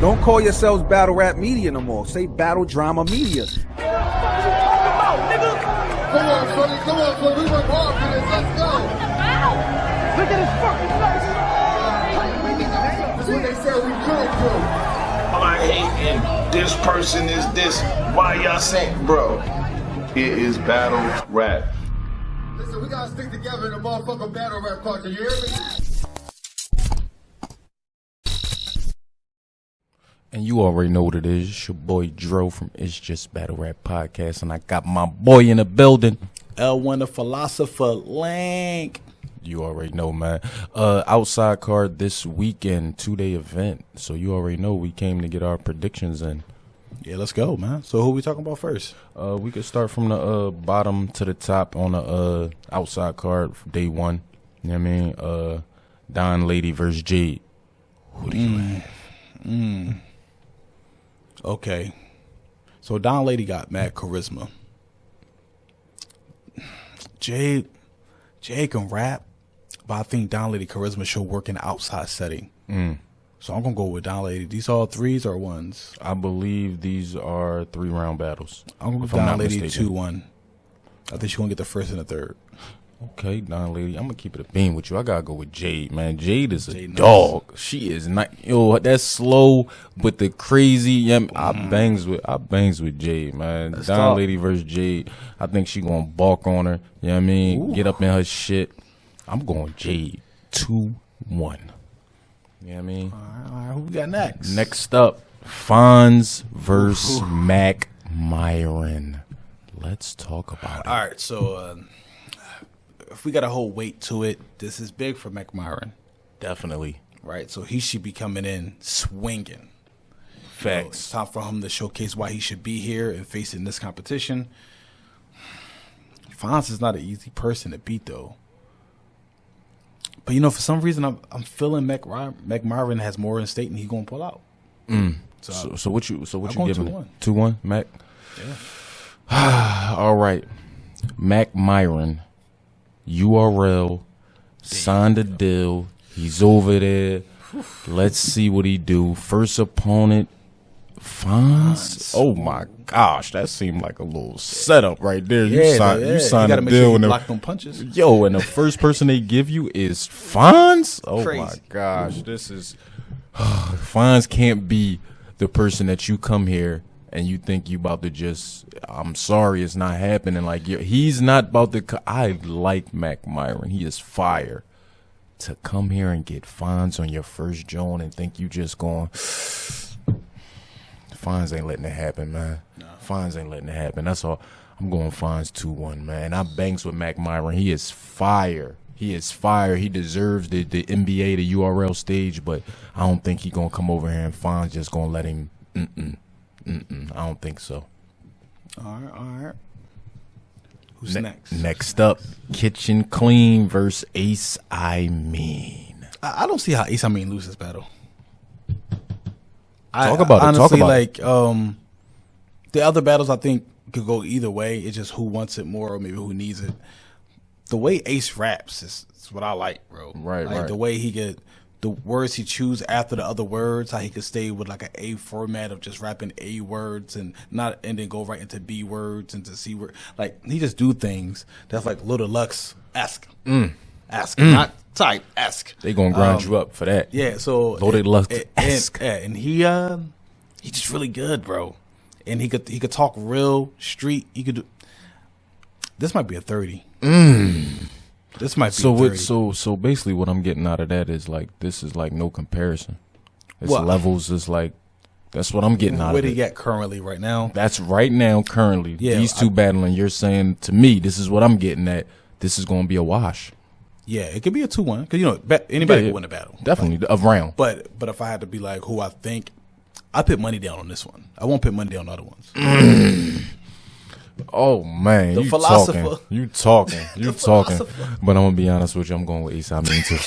Don't call yourselves Battle Rap Media no more. Say Battle Drama Media. Come on, Sonny. We went hard for this. Let's go. Look at his fucking face. That's what they said we could do. I hate and this person is this. Why y'all saying, bro? It is battle rap. Listen, we gotta stick together in the motherfucking battle rap culture. You hear me? And you already know what it is. It's your boy Dro from It's Just Battle Rap Podcast, and I got my boy in the building, L1 the Philosopher Link. You already know, man. Outside card this weekend, 2-day event. So you already know we came to get our predictions in. Yeah, let's go, man. So who we talking about first? We could start from the bottom to the top on the outside card for day one. You know what I mean? Don Lady versus Jade. Who do you have? Okay. So Don Lady got mad charisma. Jade can rap, but I think Don Lady charisma should work in an outside setting. So I'm gonna go with Don Lady. These all threes or ones? I believe these are 3-round battles. I'm gonna go Don Lady 2-1. I think she's gonna get the first and the third. Okay, Don Lady. I'm gonna keep it a beam with you. I gotta go with Jade, man. Jade is a Jade dog. Nice. She is not. Yo, that's slow, but the crazy. Yeah, I bangs with Jade, man. That's Don tough. Lady versus Jade. I think she gonna balk on her. You know what I mean? Ooh. Get up in her shit. I'm going Jade 2-1. You know what I mean? All right, who we got next? Next up, Fonz versus Mac Myron. Let's talk about it. All right, so if we got a whole weight to it, this is big for Mac Myron. Definitely. Right, so he should be coming in swinging. Facts. It's time for him to showcase why he should be here and facing this competition. Fonz is not an easy person to beat, though. But, you know, for some reason, I'm feeling Mac Myron has more in state and he's going to pull out. So what you going giving 2-1. 2-1, Mac? Yeah. All right. Mac Myron, URL, signed a deal. He's over there. Let's see what he do. First opponent, Fonz. Oh my gosh, that seemed like a little setup right there. You signed a deal sure and block them punches. yo, and the first person they give you is Fonz. Oh Crazy. my gosh, this is Fonz can't be the person that you come here and you think you about to just, I'm sorry, it's not happening. Like, he's not about to, I like Mac Myron. He is fire. To come here and get Fonz on your first joint and think you just going, Fonz ain't letting it happen, man. No. Fonz ain't letting it happen. That's all. I'm going Fonz 2-1, man. I banks with Mac Myron. He is fire. He is fire. He deserves the NBA, the URL stage, but I don't think he going to come over here and Fonz just going to let him, I don't think so. All right. Who's next? Next up, Kitchen Clean versus Ace I Mean. I don't see how Ace I Mean loses this battle. Talk about it. Honestly, Talk about like, the other battles I think could go either way. It's just who wants it more or maybe who needs it. The way Ace raps is what I like, bro. Right, like, right. The way he get the words he choose after the other words, how he could stay with like an A format of just rapping A words and then go right into B words and to C word. Like, he just do things that's like Lil Deluxe-esque. Not type esque. They gonna grind you up for that. Yeah, so Loaded Deluxe-esque. and he just really good, bro. And he could talk real street. He could do. This might be a 30. This might be a 30. So basically, what I'm getting out of that is like this is like no comparison. It's What? levels. Is like that's what I'm getting out Where of they it. get currently right now? That's right now, currently. Yeah, These two battling. You're saying to me, this is what I'm getting at. This is gonna be a wash. Yeah, it could be a 2-1 because you know anybody can win a battle. Definitely a round. But if I had to be like who I think, I put money down on this one. I won't put money down on the other ones. Oh man, The you philosopher. talking. You talking. You talking. philosopher. But I'm gonna be honest with you. I'm going with Ace. I mean, too.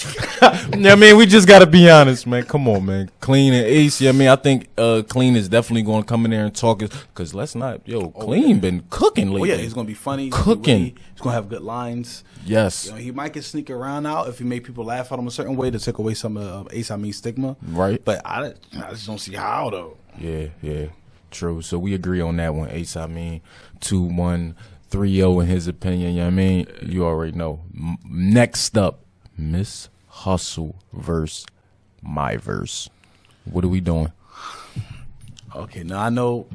Yeah, I mean, we just gotta be honest, man. Come on, man. Clean and Ace. Yeah, I mean, I think Clean is definitely going to come in there and talk. Because let's not, Clean been cooking Oh lately. yeah, he's gonna be funny. He's Cooking. Gonna be witty, he's gonna have good lines. Yes. You know, he might get sneak around out if he make people laugh at him a certain way to take away some of Ace Amin stigma. Right. But I just don't see how though. Yeah. True. So we agree on that one. Ace, I mean, 2-1, 3-0 in his opinion. You know what I mean? You already know. Next up, Miss Hustle versus My Verse. What are we doing? Okay, now I know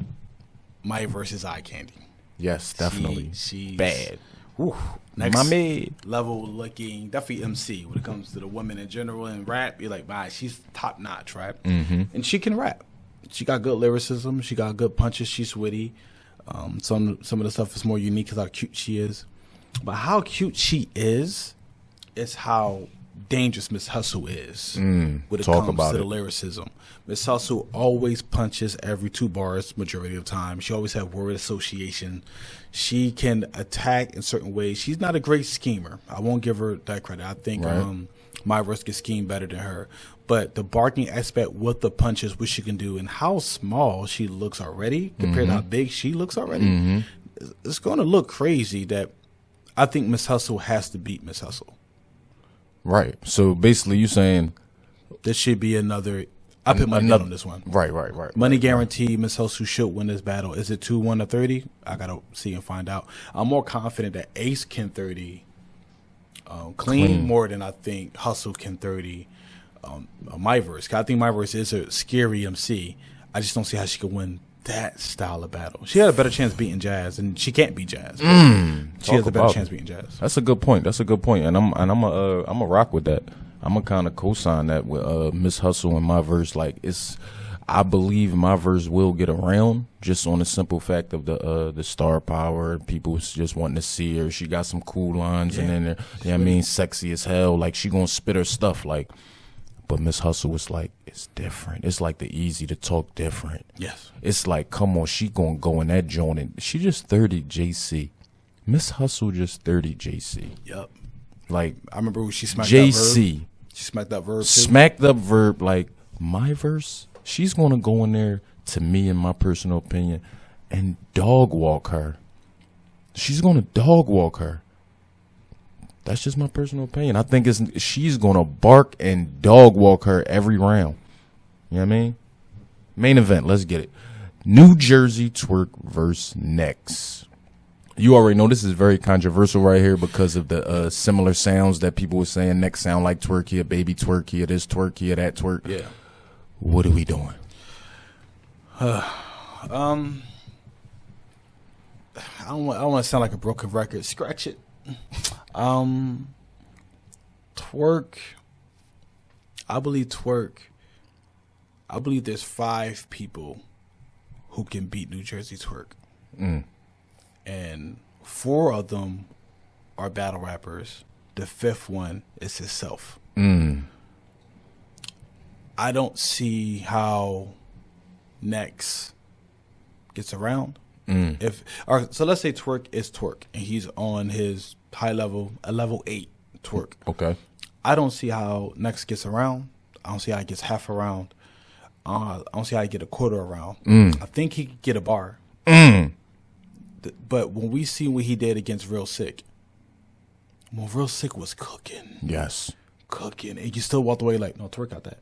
my verse is eye candy. Yes, definitely. She's bad. Whew, next My maid. level looking, definitely MC when it comes to the women in general and rap. You're like, man, she's top notch, right? Mm-hmm. And she can rap. She got good lyricism. She got good punches. She's witty. Some of the stuff is more unique because how cute she is. But how cute she is how dangerous Miss Hustle is when it talk comes about to the it. lyricism. Miss Hustle always punches every 2 bars majority of the time. She always have word association. She can attack in certain ways. She's not a great schemer. I won't give her that credit. I think Right. My verse can scheme better than her. But the barking aspect with the punches, what she can do, and how small she looks already compared to how big she looks already, it's going to look crazy that I think Miss Hustle has to beat Miss Hustle. Right. So basically, you saying This should be another. I put money on this one. right. Money guarantee. Miss Hustle should win this battle. Is it 2-1 or 30? I gotta see and find out. I'm more confident that Ace can 30 clean more than I think Hustle can 30 my verse. 'Cause I think my verse is a scary MC. I just don't see how she could win that style of battle. She had a better chance beating Jazz, and she can't beat Jazz. She has a better about chance it. beating Jazz. That's a good point. And I'm a rock with that. I'm a kind of co-sign that with Miss Hustle and my verse. Like I believe my verse will get around just on the simple fact of the star power. People just wanting to see her. She got some cool lines and then I mean, sexy as hell. Like she gonna spit her stuff. Like, but Miss Hustle was like, it's different. It's like the easy to talk different. Yes. It's like, come on, she gonna go in that joint and she just 30 JC. Miss Hustle just 30 JC. Yep. Like I remember when she smacked that verb. JC. She smacked that verb too. Smacked up verb, like my verse, she's gonna go in there, to me in my personal opinion, and dog walk her. She's gonna dog walk her. That's just my personal opinion. I think she's gonna bark and dog walk her every round. You know what I mean? Main event, let's get it. New Jersey Twerk versus Next. You already know this is very controversial right here because of the similar sounds that people were saying. Next sound like twerk here, baby twerk here, this twerk here, that twerk. Yeah. What are we doing? I don't want to sound like a broken record. Scratch it. Twerk. I believe there's 5 people who can beat New Jersey Twerk. And 4 of them are battle rappers. The 5th one is himself. I don't see how Next gets around. So let's say Twerk is Twerk and he's on his high level, a level 8 Twerk. Okay. I don't see how Next gets around. I don't see how he gets half around. I don't see how he get a quarter around. I think he could get a bar. But when we see what he did against Real Sick, when Real Sick was cooking, and you still walked away like, no, Twerk got that.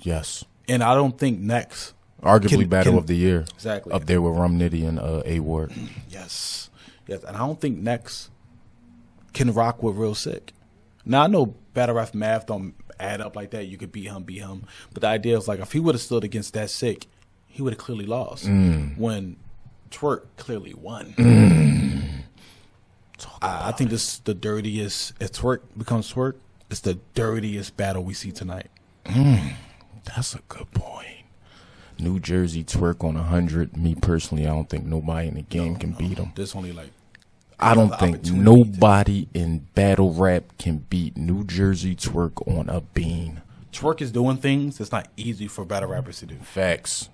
Yes. And I don't think Next, Arguably battle of the year. Exactly. Up there with Rum Nitty and A Ward. Yes. And I don't think Next can rock with Real Sick. Now I know battle rap math don't add up like that. You could beat him. But the idea is like if he would have stood against that Sick, he would have clearly lost. When Twerk clearly won. I think this is the dirtiest. If Twerk becomes Twerk, it's the dirtiest battle we see tonight. That's a good point. New Jersey Twerk on 100. Me personally, I don't think nobody in the game can beat him. There's only like I don't think nobody in battle rap can beat New Jersey Twerk on a bean. Twerk is doing things that's not easy for battle rappers to do. Facts.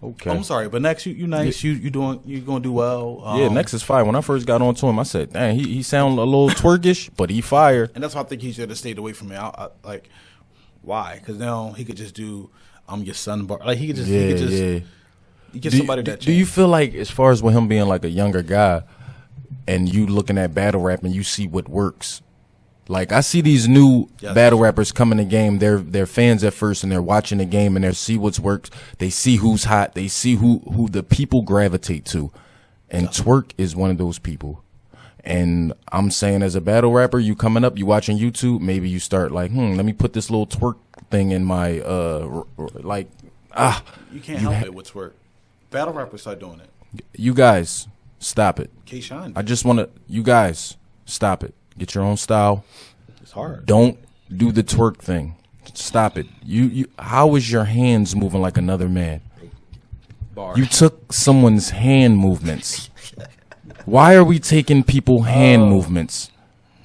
Okay. I'm sorry, but next you nice. You gonna do well. Yeah, next is fire. When I first got onto him, I said, "Dang, he sound a little twerkish, but he fire." And that's why I think he should have stayed away from me. Like, why? Because now he could just do "I'm your son" bar. Like he could just You get somebody that. Do you feel like, as far as with him being like a younger guy, and you looking at battle rap and you see what works? Like, I see these new battle rappers come in the game. They're fans at first, and they're watching the game, and they see what's works. They see who's hot. They see who the people gravitate to, and Twerk is one of those people. And I'm saying, as a battle rapper, you coming up, you watching YouTube, maybe you start like, let me put this little Twerk thing in my You can't help it with Twerk. Battle rappers start doing it. You guys, stop it. K-Shine. I just want to. You guys, stop it. Get your own style. It's hard. Don't do the twerk thing. Stop it. How is your hands moving like another man? You took someone's hand movements. Why are we taking people hand movements?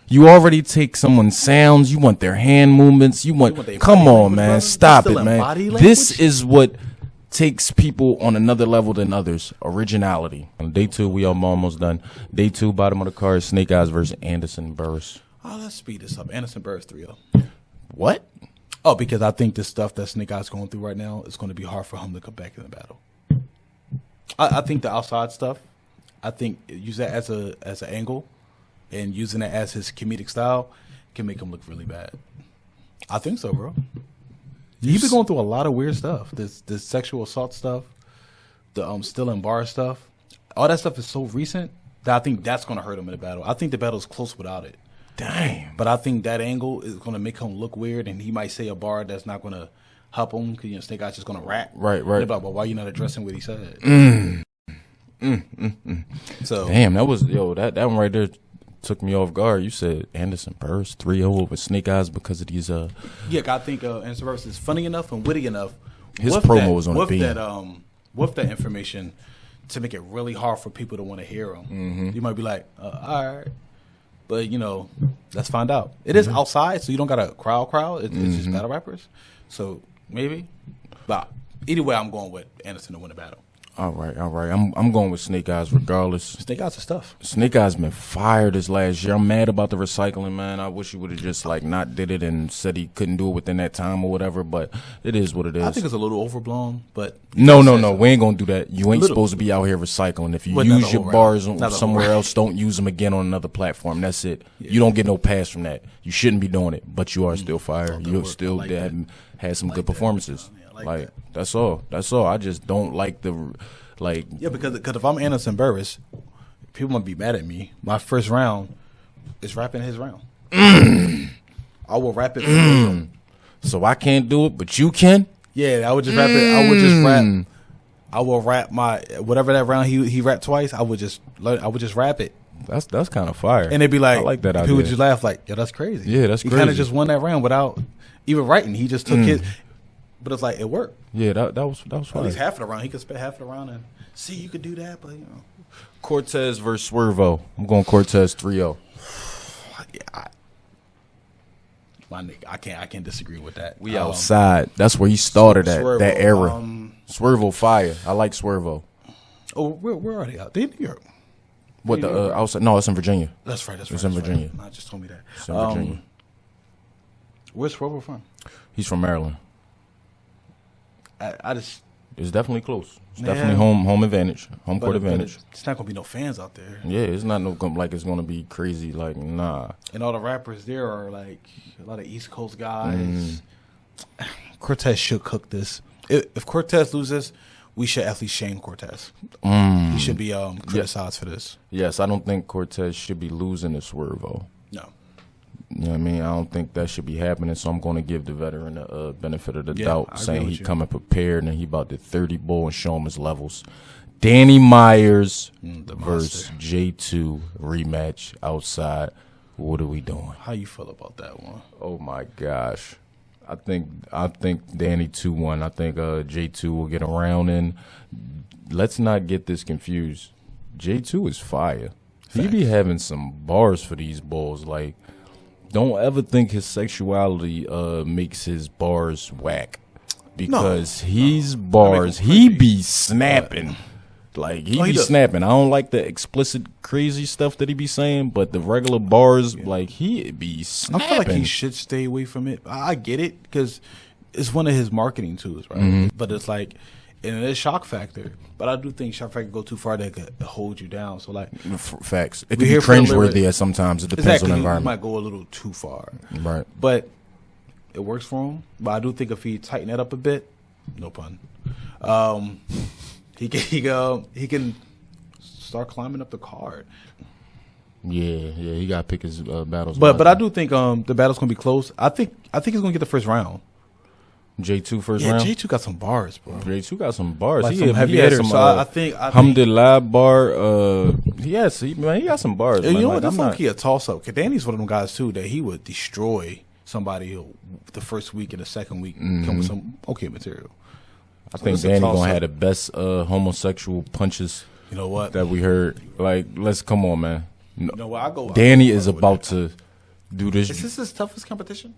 You already take someone's sounds. You want their hand movements. Come on, man. Stop it, man. This is what takes people on another level than others. Originality. On day 2, we are almost done. Day 2, bottom of the card, Snake Eyes versus Anderson Burris. Oh, let's speed this up. Anderson Burris 3-0. What? Oh, because I think the stuff that Snake Eyes going through right now is going to be hard for him to come back in the battle. I think the outside stuff, I think use that as an angle and using it as his comedic style can make him look really bad. I think so, bro. He's been going through a lot of weird stuff. This sexual assault stuff, the stealing bar stuff. All that stuff is so recent that I think that's going to hurt him in the battle. I think the battle's close without it. Damn. But I think that angle is going to make him look weird, and he might say a bar that's not going to help him because Snake Eyes just going to rap. Right. Like, but why you not addressing what he said? So damn, that was that one right there took me off guard. You said Anderson Burris 3-0 over Snake Eyes because of these I think Anderson Burris is funny enough and witty enough. His promo was on the beat. With that information to make it really hard for people to want to hear him. Mm-hmm. You might be like, all right. But, let's find out. It is outside, so you don't got a crowd. It's just battle rappers. So, maybe. But either way, I'm going with Anderson to win the battle. All right. I'm going with Snake Eyes regardless. Snake Eyes is tough. Snake Eyes been fired this last year. I'm mad about the recycling, man. I wish he would have just not did it and said he couldn't do it within that time or whatever. But it is what it is. I think it's a little overblown, but no. We ain't gonna do that. You ain't supposed to be out here recycling. If you use your bars somewhere else, don't use them again on another platform. That's it. Yeah. You don't get no pass from that. You shouldn't be doing it, but you are still fire. You still had some good performances. That's all. I just don't like the because if I'm Anderson Burris, people might be mad at me. My first round is rapping his round. I will rap it for him. So I can't do it, but you can? Yeah, I would just rap it. I would just rap. I will rap my whatever that round he rapped twice. I would just rap it. That's kind of fire. And it'd be like, I like that idea. People would just laugh like, yeah, that's crazy. Yeah, that's crazy. He kind of just won that round without even writing. He just took his. But it's like it worked. Yeah, that was fine. At least half of the round. He could spend half of the round and see you could do that, but Cortez versus Swervo. I'm going Cortez 3-0. Yeah, my nigga, I can't disagree with that. We outside. That's where he started at Swervo, that era. Swervo fire. I like Swervo. Oh, where are they out? They in New York. What the outside? No, it's in Virginia. That's right. It's in Virginia. Right. Just told me that. It's in Virginia. Where's Swervo from? He's from Maryland. It's definitely close. It's definitely home advantage, home court advantage. It's not gonna be no fans out there. Yeah, it's not like it's gonna be crazy. Like nah. And all the rappers there are like a lot of East Coast guys. Cortez should cook this. If Cortez loses, we should at least shame Cortez. He should be criticized for this. Yes, I don't think Cortez should be losing to Swervo. No. You know what I mean? I don't think that should be happening, so I'm going to give the veteran the benefit of the doubt, saying he coming prepared and he about to 30 bull and show him his levels. Danny Myers versus J2 rematch outside. What are we doing? How you feel about that one? Oh my gosh. I think Danny 2-1. I think J2 will get around, and let's not get this confused. J2 is fire. He be having some bars for these bulls. Like, don't ever think his sexuality makes his bars whack. because he's bars. He be snapping. Like, he be snapping. I don't like the explicit crazy stuff that he be saying, but the regular bars, like, he be snapping. I feel like he should stay away from it. I get it, because it's one of his marketing tools, right? But it's like, and it is shock factor. But I do think shock factor go too far that could hold you down. So, like, facts. It can be cringeworthy at sometimes. It depends on the environment. It might go a little too far. Right. But it works for him. But I do think if he tighten it up a bit, no pun, he can start climbing up the card. Yeah, he got to pick his battles. But I do think the battle's gonna be close. I think he's gonna get the first round. J2 first round. J2 got some bars, bro. J2 got some bars. Like he some heavy had hitters. some. So I think Alhamdulillah bar. He got some bars. You man. know like, what? That's low-key a toss-up. Cause Danny's one of them guys too that he would destroy somebody the first week and the second week come with some okay material. I think Danny gonna have the best homosexual punches. You know what? That we heard. Like, let's come on, man. No, well, Danny is about to do this. Is this his toughest competition?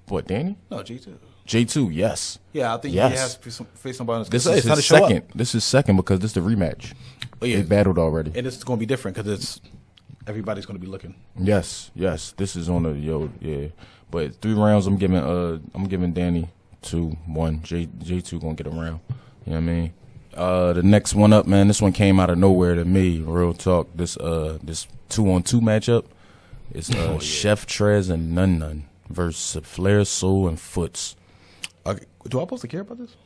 What, Danny? No, J2. J2, yes. Yeah, I think he has to face somebody. This is his second. This is second because this is the rematch. Oh, yeah. They battled already, and it's going to be different because everybody's going to be looking. Yes. This is on yeah. But 3 rounds, I'm giving Danny 2-1. J2 gonna get a round. You know what I mean? The next one up, man. This one came out of nowhere to me. Real talk. This 2-on-2 matchup is Chef Trez and Nun versus Flair, Soul, and Foots. Do I supposed to care about this?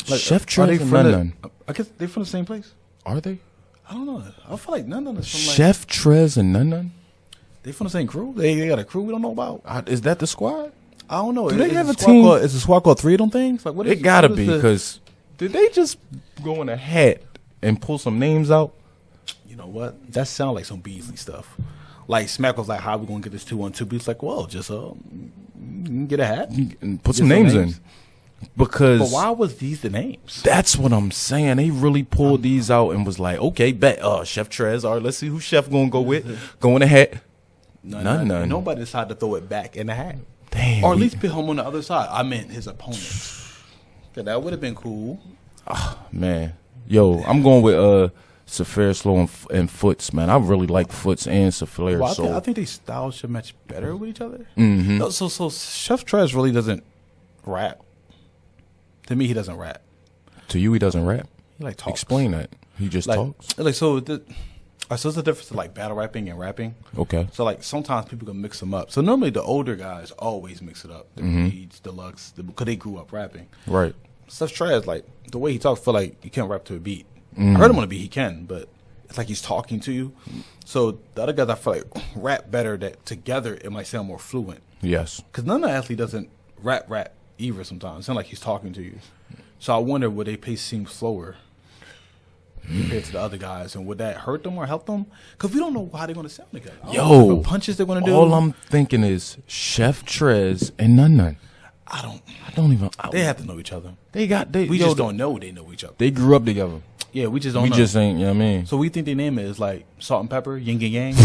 Chef Trez and Nun. I guess they're from the same place. Are they? I don't know. I feel like Nun is from Chef Trez and Nun. They from the same crew. They got a crew we don't know about. Is that the squad? I don't know. Do they have a team? Is the squad called 3 of them things? Like, what? It gotta be because did they just go in a hat and pull some names out? You know what? That sounds like some Beasley stuff. Like Smack was like, "How we gonna get this 2-on-2?" He's like, "Well, just get a hat and put some names in." Because but why was these the names? That's what I'm saying. They really pulled these out and was like, "Okay, bet Chef Trez. All right, let's see who Chef gonna go with. Go in a hat." None. Nobody decided to throw it back in the hat. Damn. Or at least put him on the other side. I meant his opponent. That would have been cool. Man. Yo, I'm going with Safair Slow and Foots, man. I really like Foots and Safair. Well, I think they styles should match better with each other. Mm-hmm. No, so Chef Trez really doesn't rap. To me, he doesn't rap. To you, he doesn't rap? He like talks. Explain that. He just talks? Like, so there's a difference in like battle rapping and rapping. Okay. So like sometimes people can mix them up. So normally the older guys always mix it up. The Reeds, Deluxe, because they grew up rapping. Right. Stuff's trash. Like the way he talks, feel like he can't rap to a beat. I heard him on a beat, he can, but it's like he's talking to you. So the other guys, I feel like rap better. That together it might sound more fluent. Yes. Because none of the athlete doesn't rap either. Sometimes it sounds like he's talking to you. So I wonder would they pace seem slower compared to the other guys, and would that hurt them or help them? Because we don't know how they're going to sound together. Yo, punches they're going to do. All I'm thinking is Chef Trez and Nun. I don't even. They have to know each other. We just don't know they know each other. They grew up together. Yeah, we just don't know. We just ain't, you know what I mean? So we think their name is like Salt and Pepper, Yin and Yang,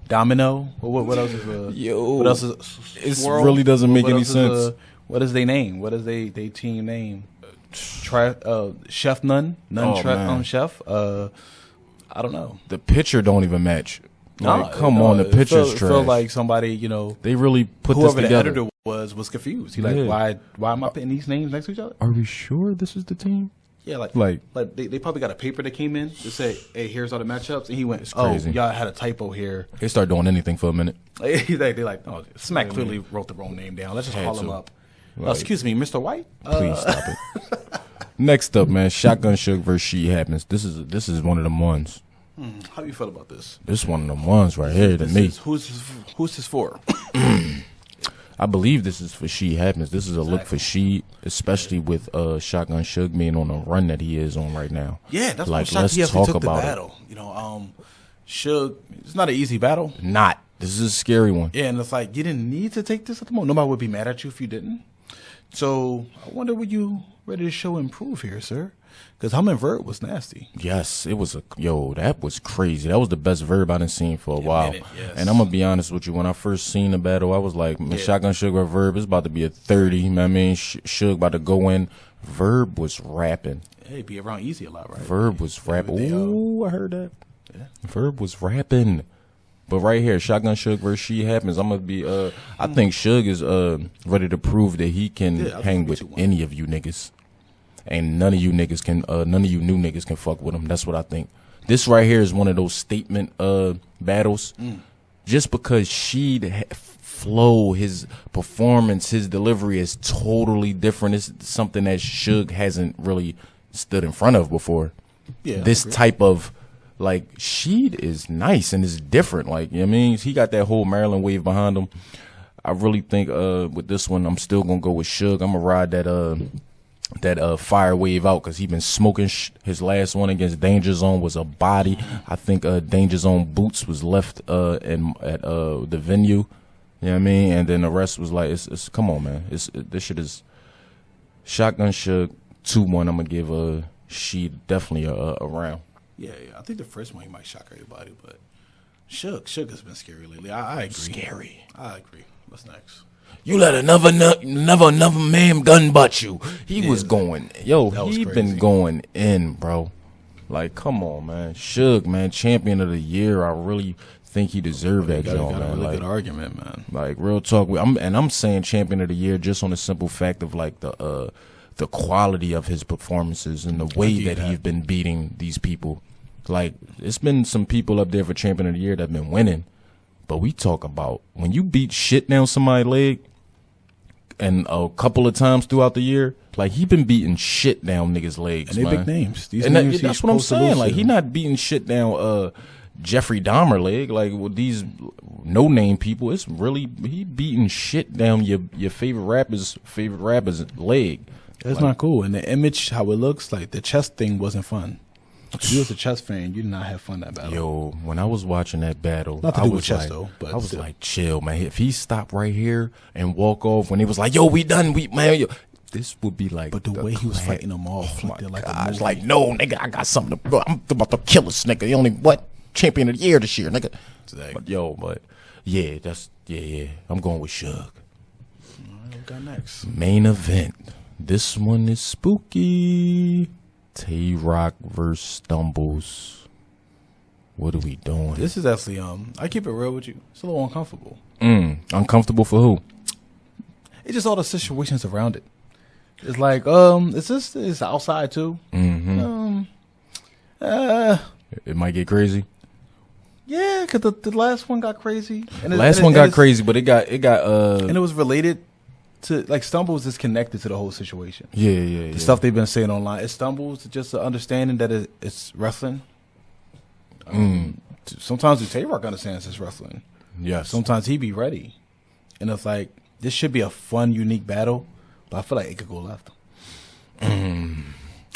Domino. What else is what else is it really doesn't make any sense. What is their name? What is they team name? Chef Nun Chef. I don't know. The picture don't even match. Like, come on, the picture's trash. Feel like somebody, they really put this together. Whoever the editor was confused. He like, why am I putting these names next to each other? Are we sure this is the team? Yeah, like they probably got a paper that came in to say, "Hey, here's all the matchups," and he went, crazy. "Oh, y'all had a typo here." They start doing anything for a minute. They like, "Oh, Smack clearly wrote the wrong name down. Let's just call him up." Excuse me, Mr. White. Please stop it. Next up, man, Shotgun Suge versus She Happens. This is one of them ones. How do you feel about this? This is one of them ones right here to me. Who's this for? I believe this is for She Happens. This is a look for She, especially with Shotgun Suge being on the run that he is on right now. Yeah, that's like, what let's talk about the battle. Suge, it's not an easy battle. This is a scary one. Yeah, and it's like you didn't need to take this at the moment. Nobody would be mad at you if you didn't. So I wonder, were you ready to show improve here, sir? Because him and Verb was nasty. Yes, it was that was crazy. That was the best Verb I done seen for a while. Yes. And I'm gonna be honest with you, when I first seen the battle, I was like, Shotgun Sugar Verb is about to be a 30. You know what I mean, Suge about to go in. Verb was rapping. Hey, be around Easy a lot, right? Verb was rapping. Ooh, I heard that. Yeah. Verb was rapping. But right here, Shotgun Suge versus She Happens. I'm gonna be. I think Suge is ready to prove that he can hang with any of you niggas, and none of you niggas can. None of you new niggas can fuck with him. That's what I think. This right here is one of those statement battles. Just because flow, his performance, his delivery is totally different. It's something that Suge hasn't really stood in front of before. Yeah, this type of. Like, Sheed is nice and it's different. Like, you know what I mean? He got that whole Maryland wave behind him. I really think with this one, I'm still going to go with Suge. I'm going to ride that fire wave out because he been smoking. His last one against Danger Zone was a body. I think Danger Zone boots was left at the venue. You know what I mean? And then the rest was like, it's come on, man. This shit is Shotgun Suge 2-1. I'm going to give Sheed definitely a round. Yeah. I think the first one he might shock everybody, but Suge has been scary lately. I agree. Scary. I agree. What's next? You let another man gun butt you. He was going. He been going in, bro. Like, come on, man. Suge, man, champion of the year. I really think he deserved that job, man. Got a really like, good argument, man. Like, real talk. I'm saying champion of the year just on the simple fact of like the quality of his performances and the way that he's been beating these people. Like, it's been some people up there for champion of the year that have been winning, but we talk about when you beat shit down somebody's leg, and a couple of times throughout the year, like he been beating shit down niggas' legs, and they man. big names. These and names that's what I'm saying. Like, he not beating shit down Jeffrey Dahmer leg. Like with these no name people, it's really he beating shit down your favorite rapper's leg. That's not cool. And the image, how it looks, like the chest thing wasn't fun. If you was a chess fan, you did not have fun that battle. Yo, when I was watching that battle, not to do with chess though, but I was like, chill, man. If he stopped right here and walk off when he was like, yo, we done, this would be like. But the way he was fighting them off, I was like, no, nigga, I got something to. I'm about to kill this nigga. He only champion of the year this year, nigga. Exactly. But yeah, I'm going with Suge. All right, what we got next? Main event. This one is spooky. Tay-Rock versus Stumbles. What are we doing? This is actually I keep it real with you. It's a little uncomfortable. Uncomfortable for who? It's just all the situations around it. It's like it's outside too. It might get crazy. Yeah, because the last one got crazy. And last one got crazy, but it got and it was related to, like, Stumbles is connected to the whole situation. Yeah. The stuff they've been saying online. It Stumbles just an understanding that it's wrestling. Sometimes Tay-Rock understands it's wrestling. Yes. Sometimes he be ready. And it's like, this should be a fun, unique battle, but I feel like it could go left. I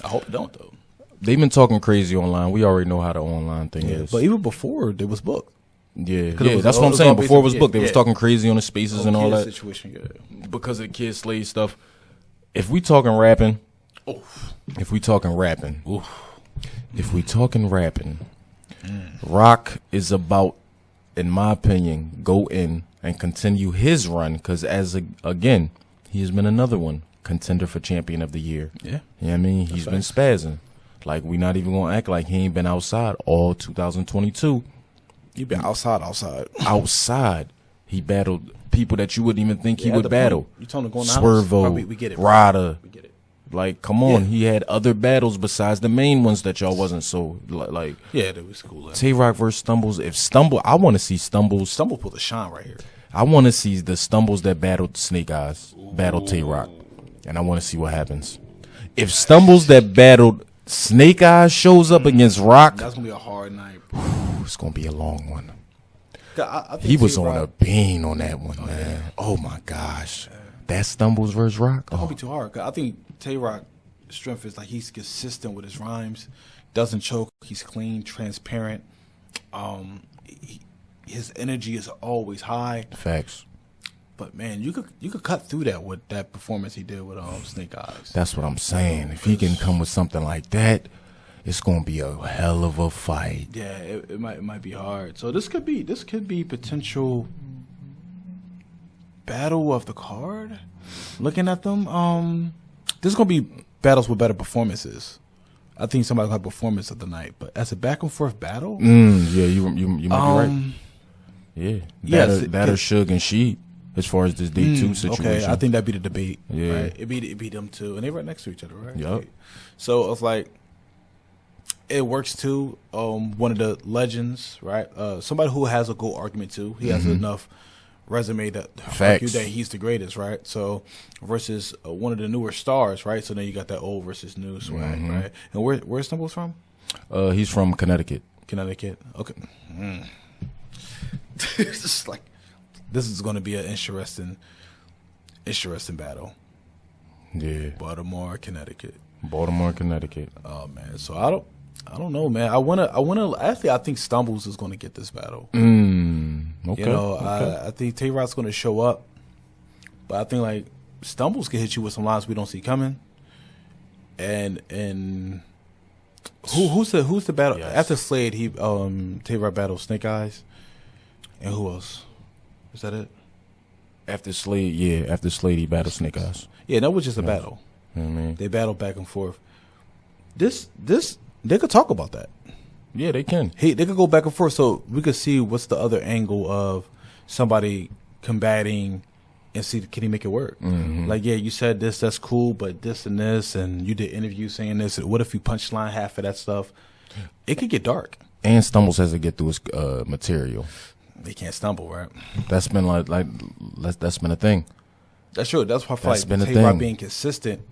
hope it don't, though. They've been talking crazy online. We already know how the online thing is. But even before, it was booked. Yeah, that's what I'm saying. Before it was booked, they was talking crazy on the spaces and all that. Situation, because of the kid slave stuff. If we talking rapping, Rock is about, in my opinion, go in and continue his run because again, he has been another one contender for champion of the year. Yeah, you know what I mean. He's been spazzing. Like, we not even gonna act like he ain't been outside all 2022. He been outside. Outside. He battled people that you wouldn't even think he would battle. You told him to go in the Swervo, house. We get it. Rada. We get it. Like, come on. He had other battles besides the main ones that y'all wasn't so, like. Yeah, that was cool. Tay-Rock versus Stumbles. I want to see Stumbles. Stumble pulled a shine right here. I want to see the Stumbles that battled Snake Eyes battle Tay-Rock. And I want to see what happens. If Stumbles that battled Snake Eyes shows up against Rock, that's going to be a hard night. It's going to be a long one. I think he was on a bean on that one, man. Oh, my gosh. That Stumbles versus Rock? It's going to be too hard. I think Tay-Rock's strength is, like, he's consistent with his rhymes, doesn't choke, he's clean, transparent. His energy is always high. Facts. But man, you could cut through that with that performance he did with Snake Eyes. That's what I'm saying. If he can come with something like that, it's gonna be a hell of a fight. Yeah, it might be hard. So this could be potential battle of the card. Looking at them, this is gonna be battles with better performances. I think somebody will have performance of the night, but as a back and forth battle, Yeah, you might be right. Yeah, yes, that or Suge and She, as far as this D2 situation. okay, I think that'd be the debate. Yeah. Right? It'd be them two, and they right next to each other, right? Yup. So it's like it works too. One of the legends, right? Somebody who has a good argument too. He has enough resume to argue that he's the greatest, right? So versus one of the newer stars, right? So then you got that old versus new swag, right? And where's Stumbles from? He's from Connecticut. Connecticut. Okay. It's just like this is going to be an interesting battle. Yeah, Baltimore, Connecticut. Oh Man, so I don't know, man. I wanna. Actually, I think Stumbles is going to get this battle. Okay. You know, I think Tay Rock's going to show up, but I think like Stumbles can hit you with some lines we don't see coming. And who's the battle after Slade? Tay Rock battled Snake Eyes, and who else? Is that it? After Slade, he battled Snake Eyes. Yeah, that was just a battle. You know what I mean? They battled back and forth. This they could talk about that. Yeah, they can. They could go back and forth, so we could see what's the other angle of somebody combating and see can he make it work. Like, yeah, you said this, that's cool, but this and this, and you did interviews saying this. What if you punchline half of that stuff? It could get dark. And Stumbles has to get through his material. They can't stumble, right? That's been that's been a thing. That's true. That's why I feel That's been a like Tay Rock thing. being consistent,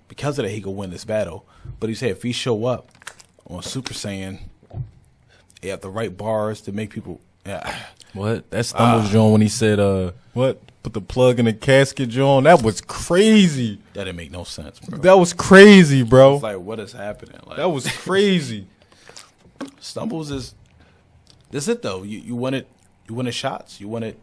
because of that, he could win this battle. But he said if he show up on Super Saiyan, he have the right bars to make people. Yeah. What? That Stumbles John when he said, what? Put the plug in the casket, John. That was crazy. That didn't make no sense, bro. That was crazy, bro. It's like, what is happening? Like, That was crazy. Stumbles is. This it though. You wanted shots. You wanted.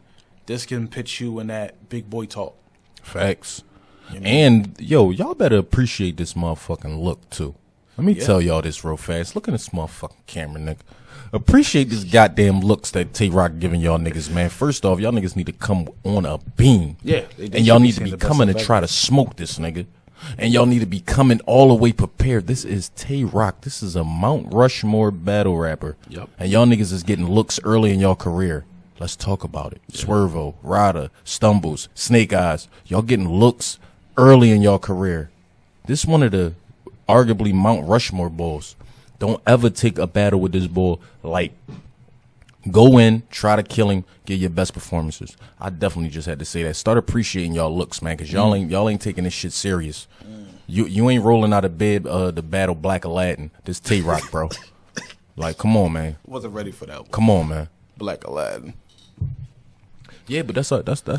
This can pitch you in that big boy talk. Facts. You know? And y'all better appreciate this motherfucking look too. Let me tell y'all this real fast. Look at this motherfucking camera, nigga. Appreciate this goddamn looks that Tay Rock giving y'all niggas, man. First off, y'all niggas need to come on a beam. Yeah. And y'all need to be coming to try to smoke this nigga. And y'all need to be coming all the way prepared. This is Tay Rock. This is a Mount Rushmore battle rapper. Yep. And y'all niggas is getting looks early in y'all career. Let's talk about it. Swervo, Rada, Stumbles, Snake Eyes. Y'all getting looks early in y'all career. This one of the arguably Mount Rushmore bulls. Don't ever take a battle with this bull light. Go in, try to kill him, get your best performances. I definitely just had to say that. Start appreciating y'all looks, man, because y'all ain't taking this shit serious. You ain't rolling out of bed the battle Black Aladdin. This Tay Rock, bro. Like, come on, man. Wasn't ready for that one. Come on, man. Black Aladdin. Yeah, but that's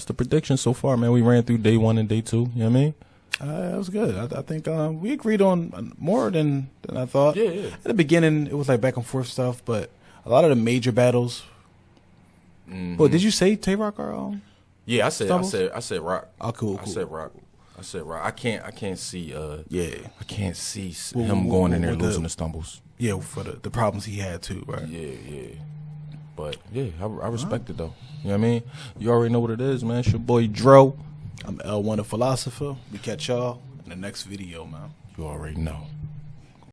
the prediction so far, man. We ran through day 1 and day 2. You know what I mean? That was good. I think we agreed on more than I thought. Yeah. At the beginning, it was like back and forth stuff, but a lot of the major battles. Well, did you say Tay Rock or Yeah, I said Rock. Oh, cool. I said Rock. I can't see Yeah. I can't see him going in there with losing the Stumbles. Yeah, for the problems he had too, right? Yeah. But yeah, I respect it though. You know what I mean? You already know what it is, man. It's your boy Dro. I'm L1 the Philosopher. We catch y'all in the next video, man. You already know.